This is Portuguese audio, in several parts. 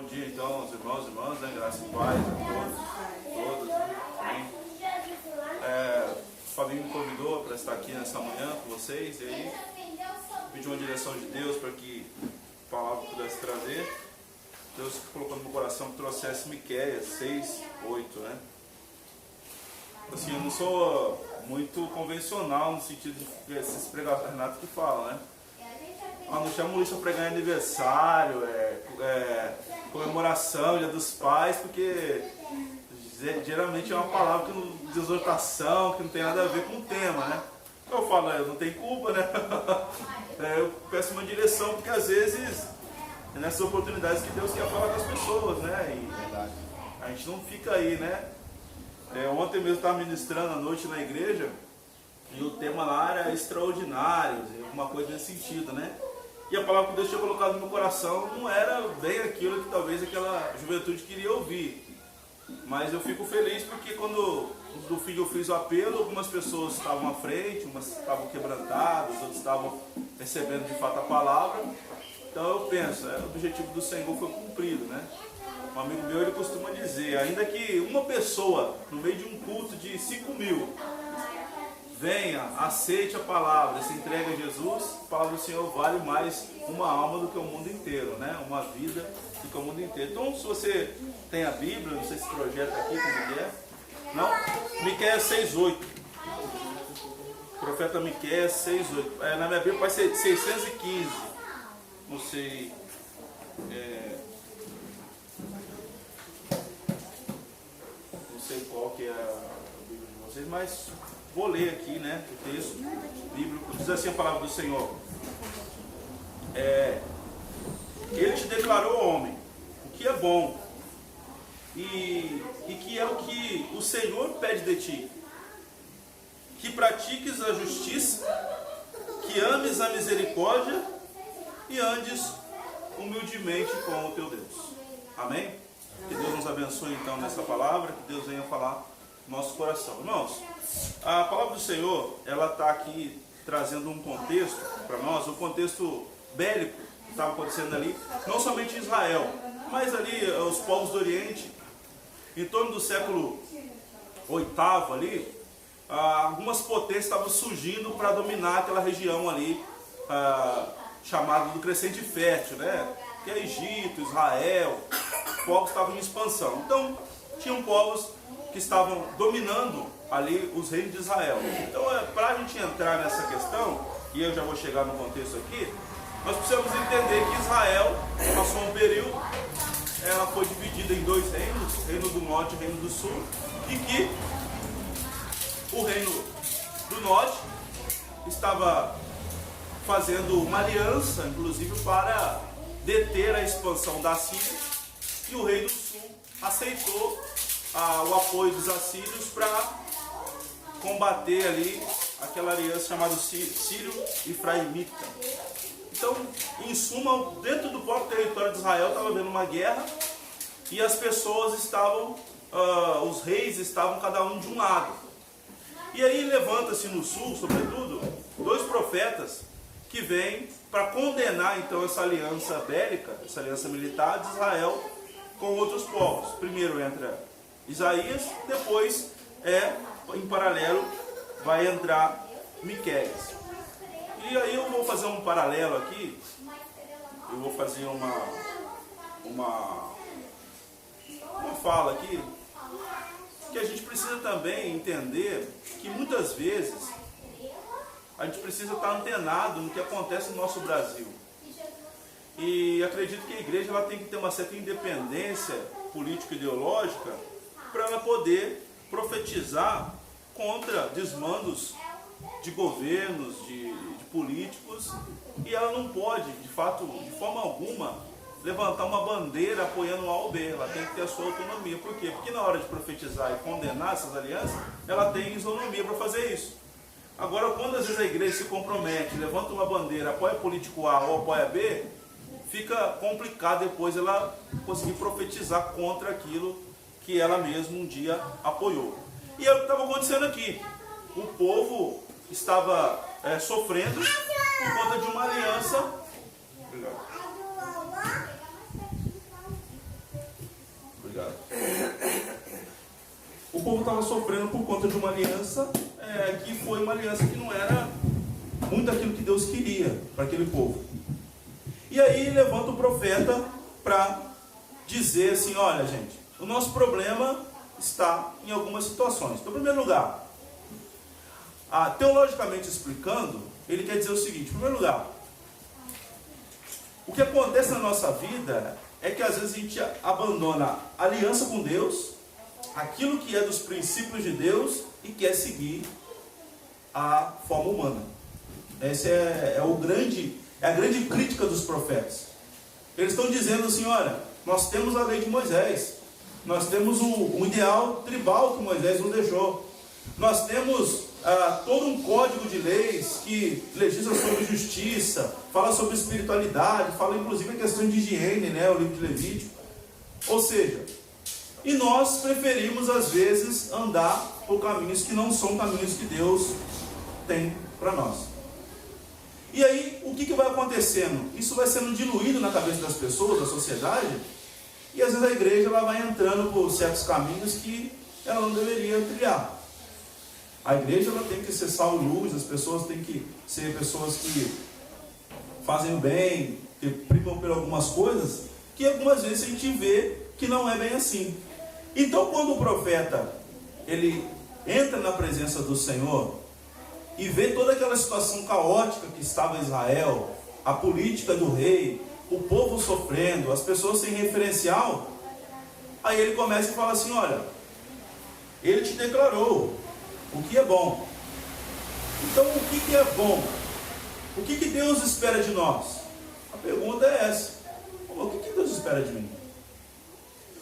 dia então aos irmãos e irmãs, né? Graças e paz a todos, amém. O Fabinho me convidou para estar aqui nessa manhã com vocês, e aí pediu uma direção de Deus para que a palavra pudesse trazer. Deus colocou no meu coração que trouxesse Miqueias 6, 8, né? Assim, eu não sou muito convencional no sentido de esses pregadores Renato que falam, né? Não chamo isso para pregar em aniversário, comemoração, dia dos pais, porque geralmente é uma palavra de exortação, que não tem nada a ver com o tema, né? Eu falo, não tem culpa, né? Eu peço uma direção, porque às vezes é nessas oportunidades que Deus quer falar com as pessoas, né? E a gente não fica aí, né? Ontem mesmo eu estava ministrando à noite na igreja, e o tema lá era extraordinários, alguma coisa nesse sentido, né? E a palavra que Deus tinha colocado no meu coração não era bem aquilo que talvez aquela juventude queria ouvir. Mas eu fico feliz porque quando no fim eu fiz o apelo, algumas pessoas estavam à frente, umas estavam quebrantadas, outras estavam recebendo de fato a palavra. Então eu penso, o objetivo do Senhor foi cumprido, né? Um amigo meu, ele costuma dizer, ainda que uma pessoa no meio de um culto de 5.000 venha, aceite a palavra, se entregue a Jesus, a palavra do Senhor vale mais uma alma do que o mundo inteiro, né? Uma vida do que o mundo inteiro. Então, se você tem a Bíblia, não sei se projeta aqui como é, não? Miqueias 6:8. Profeta Miqueias 6:8. Na minha Bíblia vai ser 615. Não sei. Não sei qual que é a Bíblia de vocês, mas vou ler aqui, né, o texto bíblico. Diz assim a palavra do Senhor. Ele te declarou, homem, o que é bom e que é o que o Senhor pede de ti, que pratiques a justiça, que ames a misericórdia e andes humildemente com o teu Deus. Amém? Que Deus nos abençoe então nessa palavra, que Deus venha falar no nosso coração. Irmãos, a palavra do Senhor, ela está aqui trazendo um contexto para nós, um contexto bélico que estava acontecendo ali, não somente em Israel, mas ali os povos do Oriente, em torno do século VIII ali, algumas potências estavam surgindo para dominar aquela região ali, chamada do Crescente Fértil, né? Que é Egito, Israel, povos estavam em expansão. Então, tinham povos que estavam dominando ali os reinos de Israel. Então, para a gente entrar nessa questão, e eu já vou chegar no contexto aqui, nós precisamos entender que Israel passou um período, ela foi dividida em dois reinos, reino do norte e reino do sul, e que o reino do norte estava fazendo uma aliança, inclusive, para deter a expansão da Síria, e o rei do sul aceitou o apoio dos assírios para combater ali aquela aliança chamada Sírio-Efraimita. Então, em suma, dentro do próprio território de Israel estava havendo uma guerra, e as pessoas estavam, os reis estavam cada um de um lado. E aí levanta-se no sul, sobretudo, dois profetas que vêm para condenar então essa aliança bélica, essa aliança militar de Israel com outros povos. Primeiro entra Isaías, depois em paralelo vai entrar Miqueias. E aí eu vou fazer um paralelo aqui, eu vou fazer uma fala aqui, que a gente precisa também entender que muitas vezes a gente precisa estar antenado no que acontece no nosso Brasil. E acredito que a igreja ela tem que ter uma certa independência político-ideológica para ela poder profetizar contra desmandos de governos, de políticos, e ela não pode, de fato, de forma alguma, levantar uma bandeira apoiando um A ou B. Ela tem que ter a sua autonomia. Por quê? Porque na hora de profetizar e condenar essas alianças, ela tem isonomia para fazer isso. Agora, quando às vezes a igreja se compromete, levanta uma bandeira, apoia político A ou apoia B, fica complicado depois ela conseguir profetizar contra aquilo que ela mesma um dia apoiou. E é o que estava acontecendo aqui. O povo estava sofrendo por conta de uma aliança. o povo estava sofrendo por conta de uma aliança, que foi uma aliança que não era muito aquilo que Deus queria para aquele povo. E aí levanta o profeta para dizer assim, olha gente, o nosso problema está em algumas situações. Então, em primeiro lugar, teologicamente explicando, ele quer dizer o seguinte, em primeiro lugar, o que acontece na nossa vida é que às vezes a gente abandona a aliança com Deus, aquilo que é dos princípios de Deus, e quer seguir a forma humana. Essa é a grande crítica dos profetas. Eles estão dizendo assim, olha, nós temos a lei de Moisés, nós temos o ideal tribal que Moisés nos deixou, nós temos todo um código de leis que legisla sobre justiça, fala sobre espiritualidade, fala inclusive a questão de higiene, né, o livro de Levítico. Ou seja, e nós preferimos às vezes andar por caminhos que não são caminhos que Deus tem para nós. E aí, o que vai acontecendo? Isso vai sendo diluído na cabeça das pessoas, da sociedade, e às vezes a igreja ela vai entrando por certos caminhos que ela não deveria trilhar. A igreja ela tem que ser sal e luz, as pessoas têm que ser pessoas que fazem o bem, que brigam por algumas coisas, que algumas vezes a gente vê que não é bem assim. Então, quando o profeta ele entra na presença do Senhor e vê toda aquela situação caótica que estava em Israel, a política do rei, o povo sofrendo, as pessoas sem referencial, aí ele começa e fala assim, olha, ele te declarou o que é bom. Então, o que é bom? O que Deus espera de nós? A pergunta é essa. O que Deus espera de mim?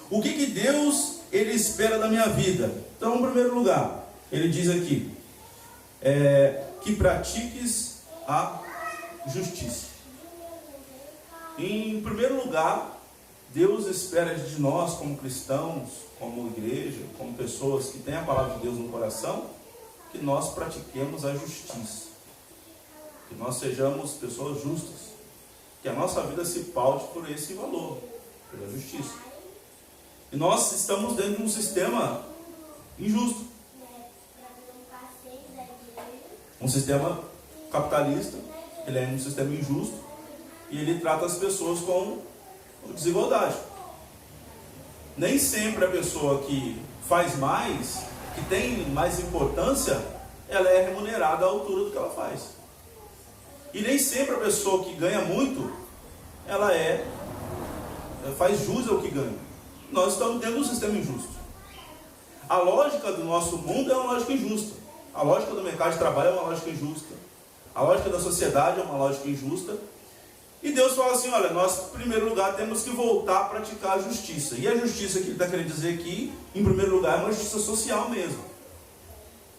O que Deus ele espera da minha vida? Então, em primeiro lugar, ele diz aqui, que pratiques a justiça. Em primeiro lugar, Deus espera de nós como cristãos, como igreja, como pessoas que têm a palavra de Deus no coração, que nós pratiquemos a justiça, que nós sejamos pessoas justas, que a nossa vida se paute por esse valor, pela justiça. E nós estamos dentro de um sistema injusto, um sistema capitalista, ele é um sistema injusto, e ele trata as pessoas com desigualdade. Nem sempre a pessoa que faz mais, que tem mais importância, ela é remunerada à altura do que ela faz. E nem sempre a pessoa que ganha muito, ela faz jus ao que ganha. Nós estamos dentro de um sistema injusto. A lógica do nosso mundo é uma lógica injusta. A lógica do mercado de trabalho é uma lógica injusta. A lógica da sociedade é uma lógica injusta. E Deus fala assim, olha, nós, em primeiro lugar, temos que voltar a praticar a justiça. E a justiça que ele está querendo dizer aqui, em primeiro lugar, é uma justiça social mesmo.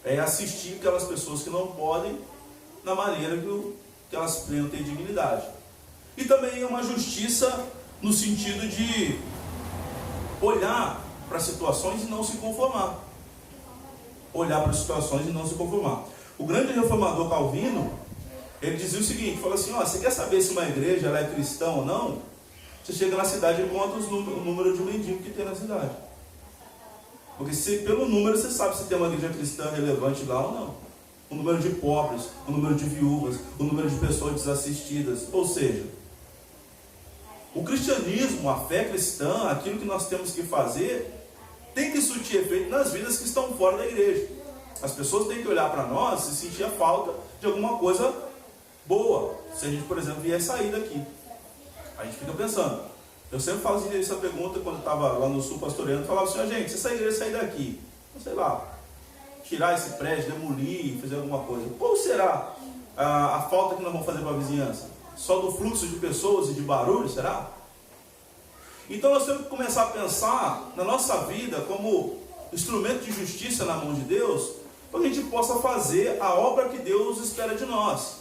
É assistir aquelas pessoas que não podem, na maneira que elas tenham ter dignidade. E também é uma justiça no sentido de olhar para situações e não se conformar. Olhar para situações e não se conformar. O grande reformador Calvino, ele dizia o seguinte, fala assim, você quer saber se uma igreja ela é cristã ou não? Você chega na cidade e conta o número de mendigos que tem na cidade. Porque pelo número você sabe se tem uma igreja cristã relevante lá ou não. O número de pobres, o número de viúvas, o número de pessoas desassistidas. Ou seja, o cristianismo, a fé cristã, aquilo que nós temos que fazer, tem que surtir efeito nas vidas que estão fora da igreja. As pessoas têm que olhar para nós e sentir a falta de alguma coisa boa. Se a gente, por exemplo, vier sair daqui, a gente fica pensando. Eu sempre fazia essa pergunta quando eu estava lá no sul pastoreando, falava assim, gente, se essa igreja sair daqui, sei lá, tirar esse prédio, demolir, fazer alguma coisa, qual será a falta que nós vamos fazer para a vizinhança? Só do fluxo de pessoas e de barulho, será? Então nós temos que começar a pensar na nossa vida como instrumento de justiça na mão de Deus, para que a gente possa fazer a obra que Deus espera de nós.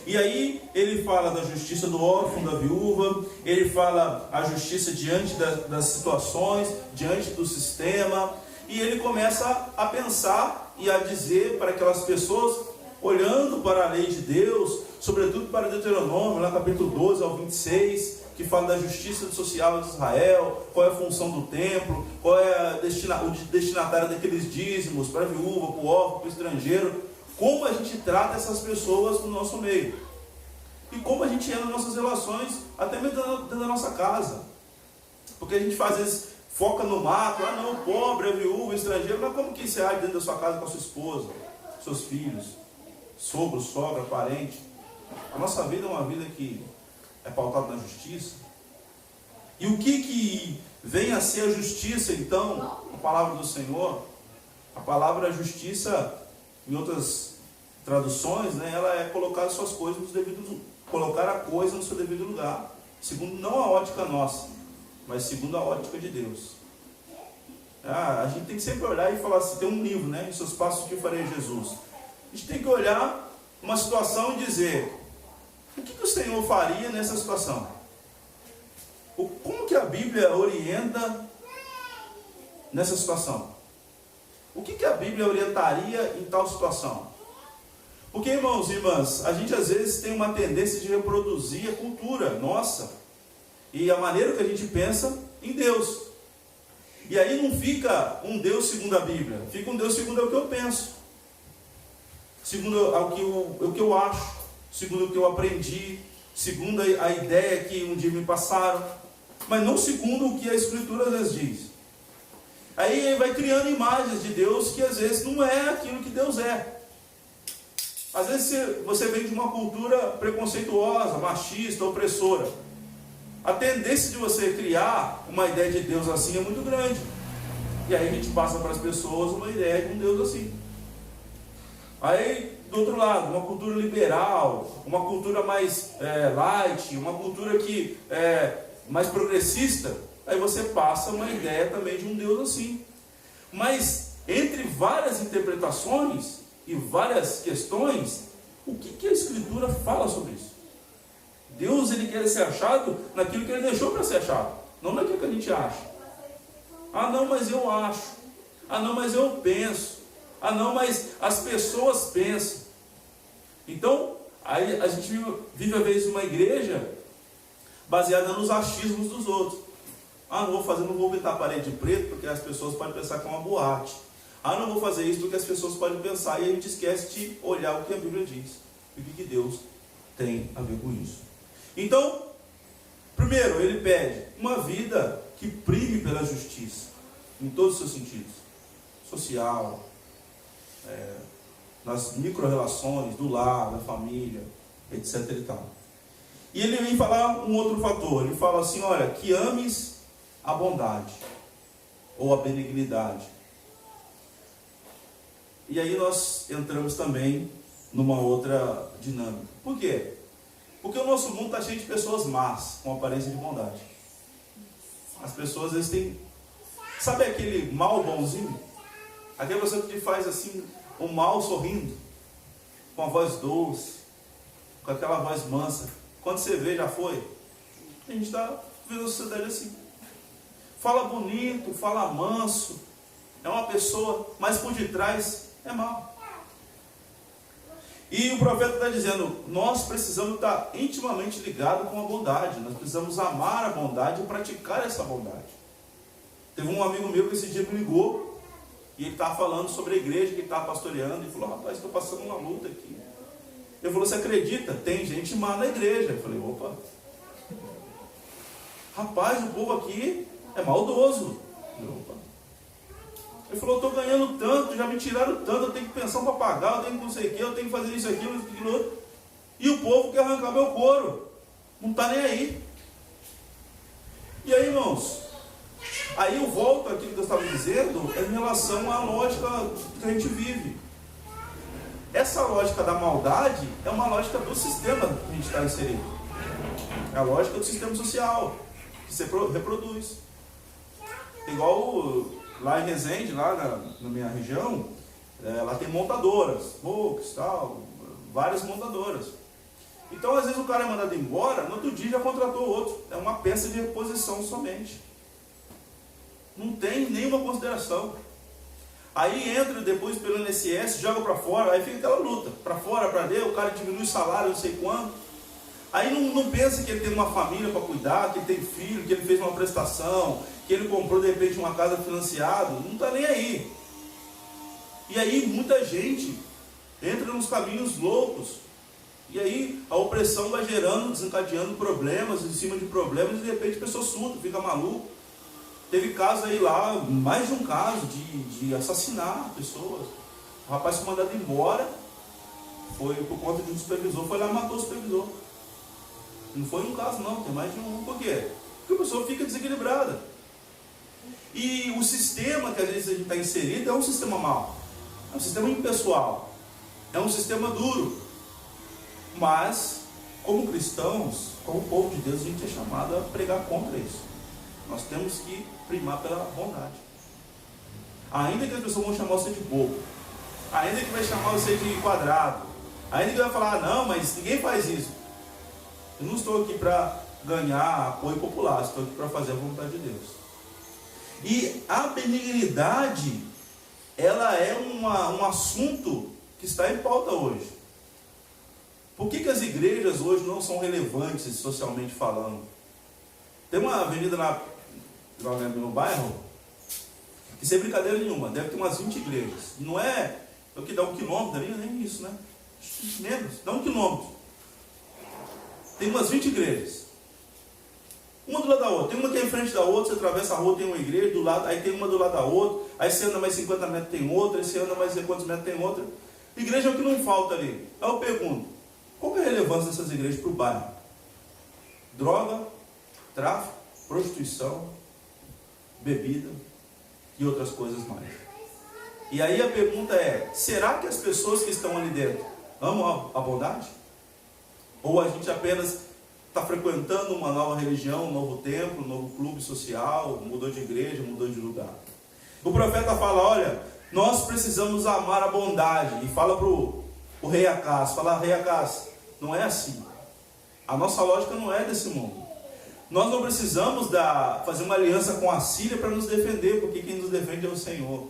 E aí ele fala da justiça do órfão, da viúva, ele fala a justiça diante das situações, diante do sistema, e ele começa a pensar e a dizer para aquelas pessoas, olhando para a lei de Deus, sobretudo para Deuteronômio, lá capítulo 12 ao 26, que fala da justiça social de Israel, qual é a função do templo, qual é o destinatário daqueles dízimos para a viúva, para o órfão, para o estrangeiro, como a gente trata essas pessoas no nosso meio. E como a gente é nas nossas relações, até mesmo dentro da nossa casa. Porque a gente às vezes foca no macro, não, pobre, é viúva, estrangeiro, mas como que você age dentro da sua casa com a sua esposa, seus filhos, sogro, sogra, parente? A nossa vida é uma vida que é pautada na justiça. E o que vem a ser a justiça, então? A palavra do Senhor. A palavra justiça, em outras traduções, né, ela é colocar as suas coisas nos devidos, colocar a coisa no seu devido lugar, segundo não a ótica nossa, mas segundo a ótica de Deus. A gente tem que sempre olhar e falar assim, tem um livro, né, Em Seus Passos que Farei Jesus. A gente tem que olhar uma situação e dizer, o que o Senhor faria nessa situação? Como que a Bíblia orienta nessa situação? O que a Bíblia orientaria em tal situação? Porque, irmãos e irmãs, a gente às vezes tem uma tendência de reproduzir a cultura nossa e a maneira que a gente pensa em Deus. E aí não fica um Deus segundo a Bíblia, fica um Deus segundo o que eu penso, segundo o que eu acho, segundo o que eu aprendi, segundo a ideia que um dia me passaram, mas não segundo o que a Escritura às vezes diz. Aí vai criando imagens de Deus que às vezes não é aquilo que Deus é. Às vezes você vem de uma cultura preconceituosa, machista, opressora. A tendência de você criar uma ideia de Deus assim é muito grande. E aí a gente passa para as pessoas uma ideia de um Deus assim. Aí, do outro lado, uma cultura liberal, uma cultura mais light, uma cultura que mais progressista, aí você passa uma ideia também de um Deus assim. Mas, entre várias interpretações e várias questões, o que a Escritura fala sobre isso? Deus, ele quer ser achado naquilo que ele deixou para ser achado, não naquilo que a gente acha. Ah, não, mas eu acho. Ah, não, mas eu penso. Ah, não, mas as pessoas pensam. Então, aí a gente vive às vezes uma igreja baseada nos achismos dos outros. Ah, não vou pintar a parede de preto porque as pessoas podem pensar que é uma boate. Ah, não vou fazer isso porque as pessoas podem pensar, e a gente esquece de olhar o que a Bíblia diz e o que Deus tem a ver com isso. Então, primeiro, ele pede uma vida que prime pela justiça, em todos os seus sentidos, social, nas micro-relações, do lar, da família, etc. e tal. E ele vem falar um outro fator, ele fala assim, olha, que ames a bondade, ou a benignidade. E aí nós entramos também numa outra dinâmica. Por quê? Porque o nosso mundo está cheio de pessoas más, com aparência de bondade. As pessoas às vezes têm... Sabe aquele mal bonzinho? Aquela pessoa que te faz assim, um mal sorrindo, com a voz doce, com aquela voz mansa. Quando você vê, já foi. A gente está vendo a sociedade assim. Fala bonito, fala manso, é uma pessoa, mas por detrás é mal. E o profeta está dizendo, nós precisamos estar intimamente ligados com a bondade, nós precisamos amar a bondade e praticar essa bondade. Teve um amigo meu que esse dia me ligou, e ele estava falando sobre a igreja que ele estava pastoreando, e falou, rapaz, estou passando uma luta aqui. Ele falou, você acredita? Tem gente má na igreja. Eu falei, opa. Rapaz, o povo aqui é maldoso. Eu falei, opa. Ele falou, eu estou ganhando tanto, já me tiraram tanto, eu tenho que pensar para pagar, eu tenho que não sei o que, eu tenho que fazer isso, aquilo, outro. E o povo quer arrancar meu couro. Não está nem aí. E aí, irmãos, aí eu volto àquilo que eu estava dizendo, em relação à lógica que a gente vive. Essa lógica da maldade é uma lógica do sistema que a gente está inserido. É a lógica do sistema social, que se reproduz. Igual lá em Resende, lá na minha região, lá tem montadoras, Volks, tal, várias montadoras. Então, às vezes o cara é mandado embora, no outro dia já contratou outro. É uma peça de reposição somente. Não tem nenhuma consideração. Aí entra depois pelo INSS, joga para fora, aí fica aquela luta. Para fora, para dentro, o cara diminui o salário, não sei quanto. Aí não pensa que ele tem uma família para cuidar, que ele tem filho, que ele fez uma prestação, que ele comprou de repente uma casa financiada, não está nem aí. E aí muita gente entra nos caminhos loucos, e aí a opressão vai gerando, desencadeando problemas em cima de problemas, e de repente a pessoa surta, fica maluco. Teve caso aí lá, mais de um caso de assassinar pessoas. O rapaz foi mandado embora, foi por conta de um supervisor, foi lá e matou o supervisor. Não foi um caso não, tem mais de um. Por quê? Porque a pessoa fica desequilibrada. E o sistema que às vezes a gente está inserido é um sistema mau, é um sistema impessoal, é um sistema duro. Mas, como cristãos, como povo de Deus, a gente é chamado a pregar contra isso. Nós temos que primar pela bondade. Ainda que as pessoas vão chamar você de bobo, ainda que vai chamar você de quadrado, ainda que vai falar, não, mas ninguém faz isso. Eu não estou aqui para ganhar apoio popular, estou aqui para fazer a vontade de Deus. E a benignidade, ela é um assunto que está em pauta hoje. Por que as igrejas hoje não são relevantes socialmente falando? Tem uma avenida lá no bairro, que sem brincadeira nenhuma, deve ter umas 20 igrejas. Não é o que dá 1 quilômetro ali, nem isso, né? Menos, dá 1 quilômetro. Tem umas 20 igrejas. Uma do lado da outra. Tem uma que é em frente da outra, você atravessa a rua, tem uma igreja do lado, aí tem uma do lado da outra, aí você anda mais 50 metros, tem outra, aí você anda mais quantos metros, tem outra. Igreja é o que não falta ali. Aí eu pergunto, qual é a relevância dessas igrejas para o bairro? Droga, tráfico, prostituição, bebida e outras coisas mais. E aí a pergunta é, será que as pessoas que estão ali dentro amam a bondade? Ou a gente apenas está frequentando uma nova religião, um novo templo, um novo clube social, mudou de igreja, mudou de lugar? O profeta fala, olha, nós precisamos amar a bondade. E fala para o rei Acás, fala, rei Acás, não é assim. A nossa lógica não é desse mundo. Nós não precisamos fazer uma aliança com a Síria para nos defender, porque quem nos defende é o Senhor.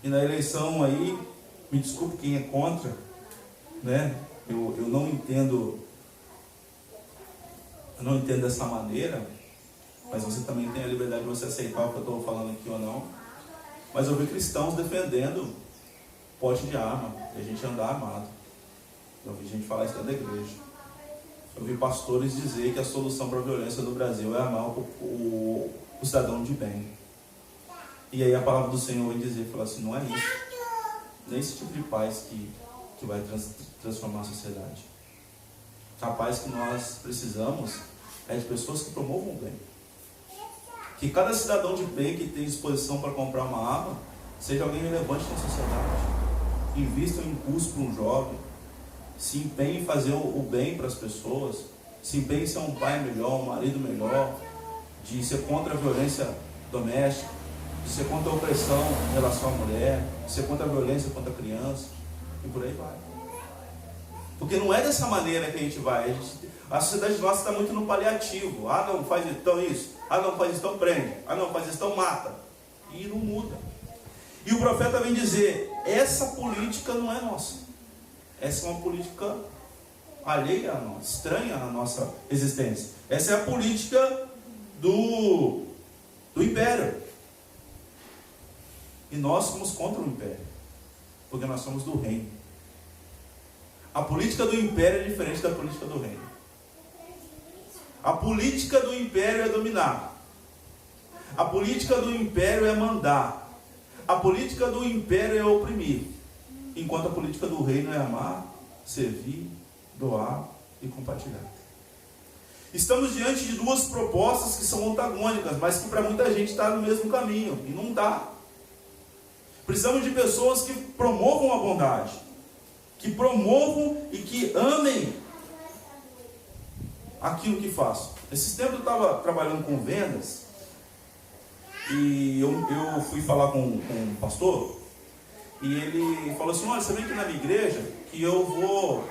E na eleição aí, me desculpe quem é contra, né? Eu não entendo dessa maneira, mas você também tem a liberdade de você aceitar o que eu estou falando aqui ou não. Mas eu vi cristãos defendendo porte de arma, e a gente andar armado. Eu vi gente falar isso dentro da igreja. Eu vi pastores dizer que a solução para a violência no Brasil é amar o cidadão de bem. E aí a palavra do Senhor vem dizer, fala assim, não é isso. Não é esse tipo de paz que vai transformar a sociedade. A paz que nós precisamos é de pessoas que promovam o bem. Que cada cidadão de bem que tem disposição para comprar uma arma, seja alguém relevante na sociedade. Invista em curso para um jovem. Se empenhe em fazer o bem para as pessoas. Se empenhe em ser um pai melhor, um marido melhor. De ser contra a violência doméstica. De ser contra a opressão em relação à mulher. De ser contra a violência contra a criança. E por aí vai. Porque não é dessa maneira que a gente vai. A sociedade nossa está muito no paliativo. Ah, não faz então isso. Ah, não faz isso, então prende. Ah, não faz isso, então mata. E não muda. E o profeta vem dizer, essa política não é nossa. Essa é uma política alheia a nós, estranha à nossa existência. Essa é a política do império. E nós somos contra o império. Porque nós somos do reino. A política do império é diferente da política do reino. A política do império é dominar. A política do império é mandar. A política do império é oprimir. Enquanto a política do reino é amar, servir, doar e compartilhar. Estamos diante de duas propostas que são antagônicas, mas que para muita gente está no mesmo caminho. E não está. Precisamos de pessoas que promovam a bondade. Que promovam e que amem aquilo que faço. Esses tempos eu estava trabalhando com vendas e eu fui falar com um pastor e ele falou assim, olha, você vem aqui na minha igreja que eu vou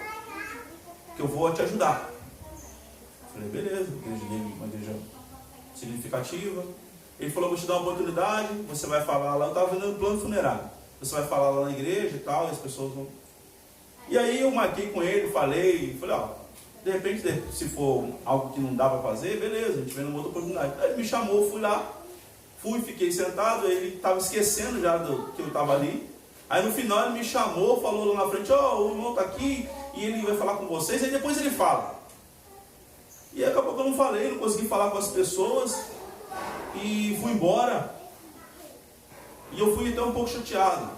te ajudar. Eu falei, beleza, uma igreja significativa. Ele falou, vou te dar uma oportunidade, você vai falar lá, eu estava vendendo plano funerário, você vai falar lá na igreja e tal, e as pessoas vão... E aí eu marquei com ele, falei, ó, De repente, se for algo que não dá para fazer, beleza, a gente vê numa outra oportunidade. Aí ele me chamou, fui lá, fiquei sentado, ele estava esquecendo já que eu estava ali. Aí no final ele me chamou, falou lá na frente, o irmão está aqui e ele vai falar com vocês, aí depois ele fala. E acabou que eu não falei, não consegui falar com as pessoas e fui embora. E eu fui até um pouco chateado,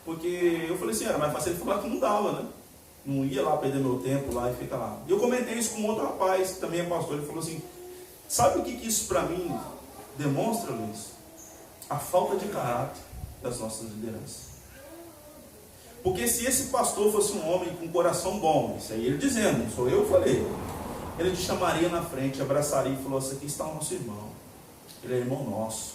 porque eu falei assim, era mais fácil ele falar que não dava, né? Não ia lá perder meu tempo lá e fica lá. E eu comentei isso com outro rapaz, que também é pastor, ele falou assim, sabe o que isso para mim demonstra, Luiz? A falta de caráter das nossas lideranças. Porque se esse pastor fosse um homem com coração bom, isso aí ele dizendo, sou eu que falei, ele te chamaria na frente, abraçaria e falou assim, aqui está o nosso irmão, ele é irmão nosso,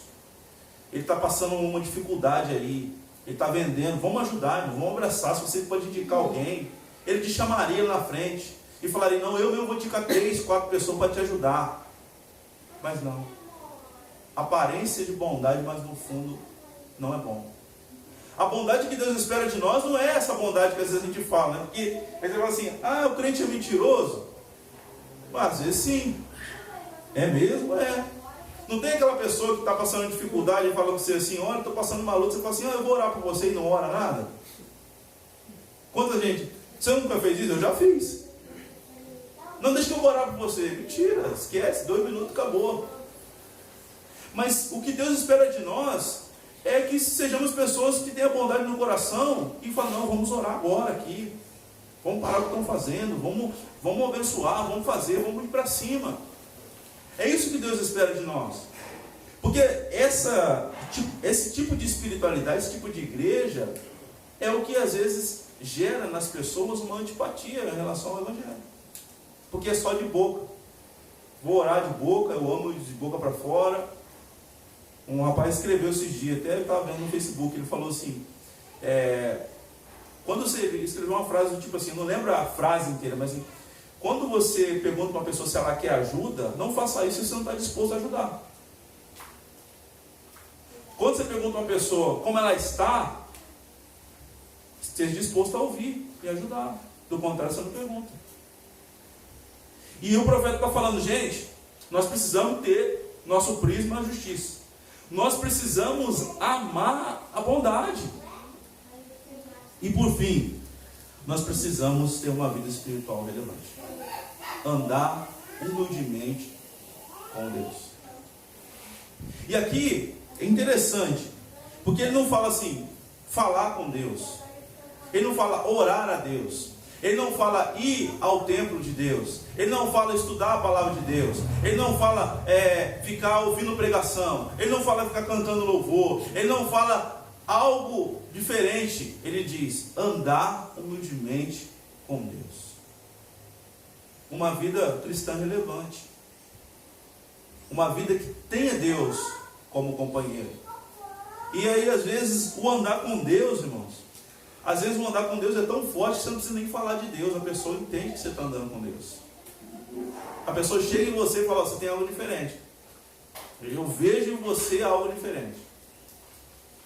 ele está passando uma dificuldade aí, ele está vendendo, vamos ajudar, irmão, vamos abraçar, se você pode indicar alguém, ele te chamaria na frente e falaria, não, eu mesmo vou indicar 3, 4 pessoas para te ajudar. Mas não, aparência de bondade, mas no fundo não é bom. A bondade que Deus espera de nós não é essa bondade que às vezes a gente fala, né? Porque a gente fala assim, o crente é mentiroso. Mas às vezes sim. É mesmo? É. Não tem aquela pessoa que está passando dificuldade e fala com você assim, olha, estou passando uma luta, você fala assim, eu vou orar por você e não ora nada? Quanta gente, você nunca fez isso? Eu já fiz. Não, deixa que eu vou orar por você. Mentira, esquece, 2 minutos, acabou. Mas o que Deus espera de nós é que sejamos pessoas que tenham bondade no coração e falam, não, vamos orar agora aqui. Vamos parar o que estão fazendo, vamos abençoar, vamos fazer, vamos ir para cima. É isso que Deus espera de nós. Porque esse tipo de espiritualidade, esse tipo de igreja, é o que às vezes gera nas pessoas uma antipatia em relação ao Evangelho. Porque é só de boca. Vou orar de boca, eu amo de boca para fora. Um rapaz escreveu esses dias, até eu estava vendo no Facebook, ele falou assim, quando você escreveu uma frase do tipo assim, não lembro a frase inteira, mas assim, quando você pergunta para uma pessoa se ela quer ajuda, não faça isso se você não está disposto a ajudar. Quando você pergunta a uma pessoa como ela está, esteja disposto a ouvir e ajudar. Do contrário, você não pergunta. E o profeta está falando, gente, nós precisamos ter nosso prisma na justiça. Nós precisamos amar a bondade. E por fim, nós precisamos ter uma vida espiritual relevante. Andar humildemente com Deus. E aqui é interessante, porque ele não fala assim, falar com Deus. Ele não fala orar a Deus. Ele não fala ir ao templo de Deus. Ele não fala estudar a palavra de Deus. Ele não fala ficar ouvindo pregação. Ele não fala ficar cantando louvor. Ele não fala algo diferente. Ele diz andar humildemente com Deus. Uma vida cristã relevante. Uma vida que tenha Deus como companheiro. E aí às vezes o andar com Deus, irmãos, às vezes o andar com Deus é tão forte que você não precisa nem falar de Deus. A pessoa entende que você está andando com Deus. A pessoa chega em você e fala, você tem algo diferente. Eu vejo em você algo diferente.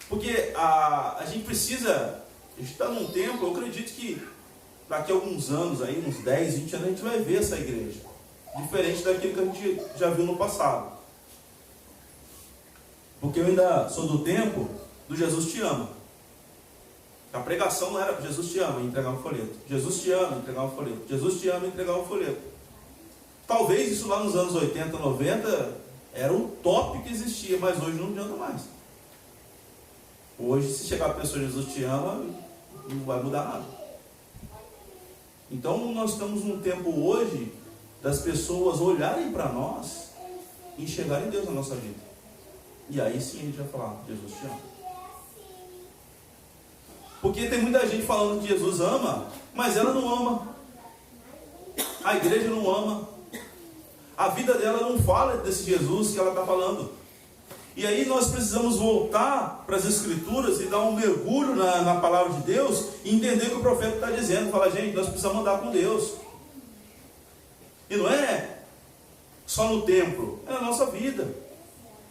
Porque a gente precisa, a gente está num tempo, eu acredito que daqui a alguns anos, aí, uns 10, 20 anos, a gente vai ver essa igreja. Diferente daquilo que a gente já viu no passado. Porque eu ainda sou do tempo do Jesus te ama. A pregação não era Jesus te ama e entregar um folheto. Jesus te ama e entregar um folheto. Jesus te ama e entregar um folheto. Talvez isso lá nos anos 80, 90 era o top que existia, mas hoje não adianta mais. Hoje, se chegar a pessoa Jesus te ama, não vai mudar nada. Então nós estamos num tempo hoje das pessoas olharem para nós e enxergarem Deus na nossa vida. E aí sim a gente vai falar, Jesus te ama. Porque tem muita gente falando que Jesus ama, mas ela não ama. A igreja não ama. A vida dela não fala desse Jesus que ela está falando. E aí nós precisamos voltar para as Escrituras e dar um mergulho na palavra de Deus e entender o que o profeta está dizendo. Fala, gente, nós precisamos andar com Deus. E não é só no templo, é na nossa vida.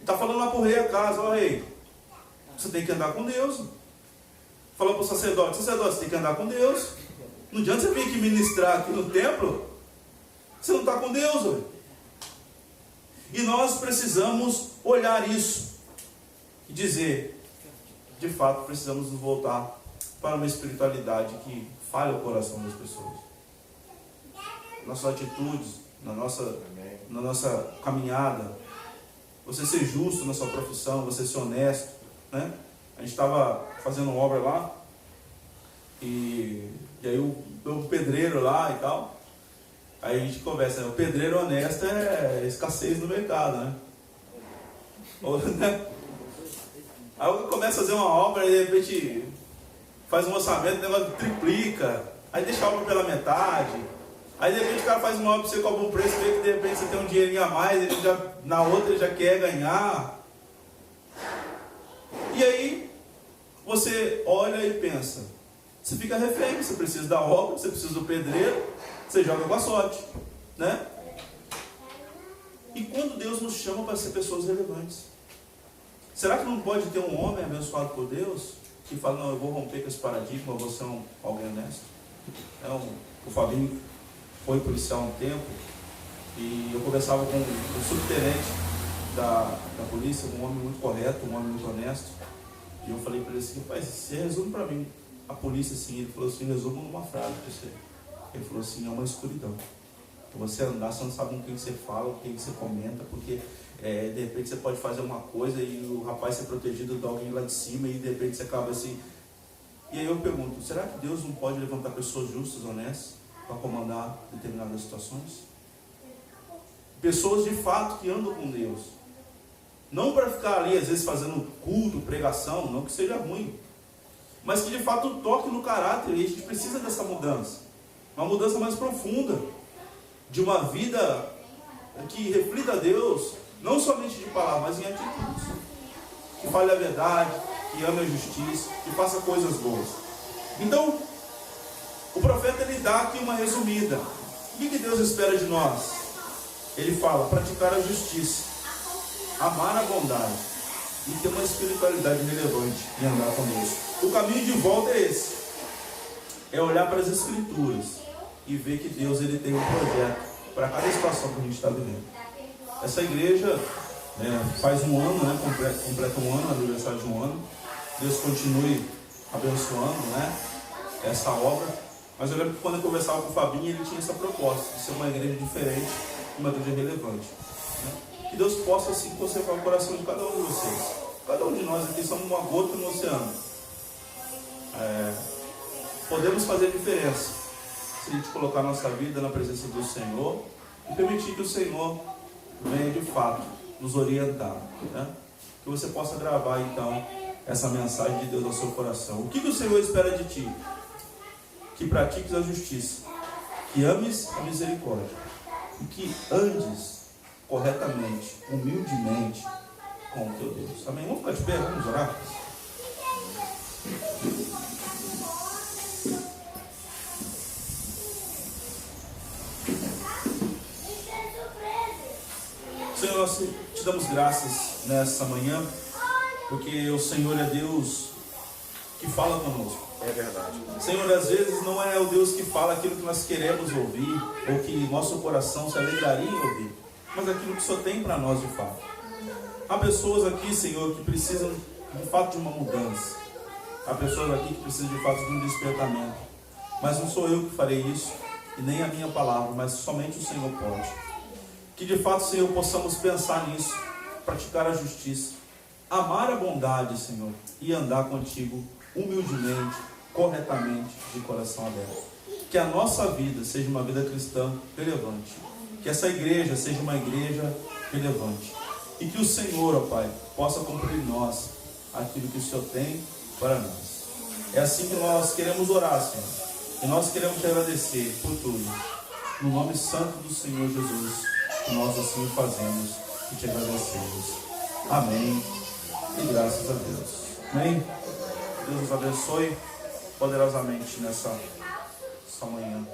Está falando lá para o rei a casa, ó rei, você tem que andar com Deus. Falou para o sacerdote, você tem que andar com Deus. Não adianta você vir aqui ministrar aqui no templo Você não está com Deus, ué. E nós precisamos olhar isso e dizer, de fato, precisamos nos voltar para uma espiritualidade que fale o coração das pessoas. Nossas atitudes, na nossa caminhada, você ser justo na sua profissão, você ser honesto, né? A gente estava fazendo uma obra lá, e aí o pedreiro lá e tal, aí a gente conversa, o pedreiro honesto é escassez no mercado, né? Aí eu começo a fazer uma obra e de repente faz um orçamento, o negócio triplica, aí deixa a obra pela metade, aí de repente o cara faz uma obra e você cobra um preço, vê que de repente você tem um dinheirinho a mais, ele já, na outra ele já quer ganhar. E aí você olha e pensa, você fica refém, você precisa da obra, você precisa do pedreiro, você joga com a sorte, né? E quando Deus nos chama para ser pessoas relevantes, será que não pode ter um homem abençoado por Deus que fala, não, eu vou romper com esse paradigma, eu vou ser alguém honesto? O Fabinho foi policial um tempo e eu conversava com o subtenente da polícia, um homem muito correto, um homem muito honesto, e eu falei para ele assim, rapaz, você resume para mim a polícia assim. Ele falou assim, resumo numa frase para você. Ele falou assim, é uma escuridão. Você andar, você não sabe com quem você fala, com quem você comenta, porque de repente você pode fazer uma coisa e o rapaz ser protegido de alguém lá de cima e de repente você acaba assim. E aí eu pergunto, será que Deus não pode levantar pessoas justas, honestas, para comandar determinadas situações? Pessoas de fato que andam com Deus. Não para ficar ali, às vezes, fazendo culto, pregação, não que seja ruim, mas que de fato toque no caráter, e a gente precisa dessa mudança. Uma mudança mais profunda, de uma vida que reflita a Deus, não somente de palavras, mas em atitudes. Que fale a verdade, que ame a justiça, que faça coisas boas. Então, o profeta ele dá aqui uma resumida. O que Deus espera de nós? Ele fala, praticar a justiça, amar a bondade e ter uma espiritualidade relevante e andar conosco. O caminho de volta é esse. É olhar para as Escrituras e ver que Deus ele tem um projeto para cada situação que a gente está vivendo. Essa igreja faz um ano, né, completa um ano, aniversário de um ano. Deus continue abençoando, né, essa obra. Mas eu lembro que quando eu conversava com o Fabinho, ele tinha essa proposta de ser uma igreja diferente, uma igreja relevante, né? Que Deus possa assim conservar o coração de cada um de vocês. Cada um de nós aqui somos uma gota no oceano. Podemos fazer diferença se a gente colocar a nossa vida na presença do Senhor e permitir que o Senhor venha de fato nos orientar, né? Que você possa gravar então essa mensagem de Deus ao seu coração. O que o Senhor espera de ti? Que pratiques a justiça, que ames a misericórdia e que andes corretamente, humildemente com o teu Deus. Amém? Vamos ficar de pé, vamos orar? Senhor, nós te damos graças nessa manhã, porque o Senhor é Deus que fala conosco. É verdade. Senhor, às vezes não é o Deus que fala aquilo que nós queremos ouvir, ou que nosso coração se alegraria em ouvir, mas aquilo que o Senhor tem para nós de fato. Há pessoas aqui, Senhor, que precisam de fato de uma mudança. Há pessoas aqui que precisam de fato de um despertamento. Mas não sou eu que farei isso, e nem a minha palavra, mas somente o Senhor pode. Que de fato, Senhor, possamos pensar nisso, praticar a justiça, amar a bondade, Senhor, e andar contigo humildemente, corretamente, de coração aberto. Que a nossa vida seja uma vida cristã relevante. Que essa igreja seja uma igreja relevante. E que o Senhor, ó Pai, possa cumprir em nós aquilo que o Senhor tem para nós. É assim que nós queremos orar, Senhor. E nós queremos te agradecer por tudo. No nome santo do Senhor Jesus, que nós assim fazemos e te agradecemos. Amém. E graças a Deus. Amém. Deus nos abençoe poderosamente nessa manhã.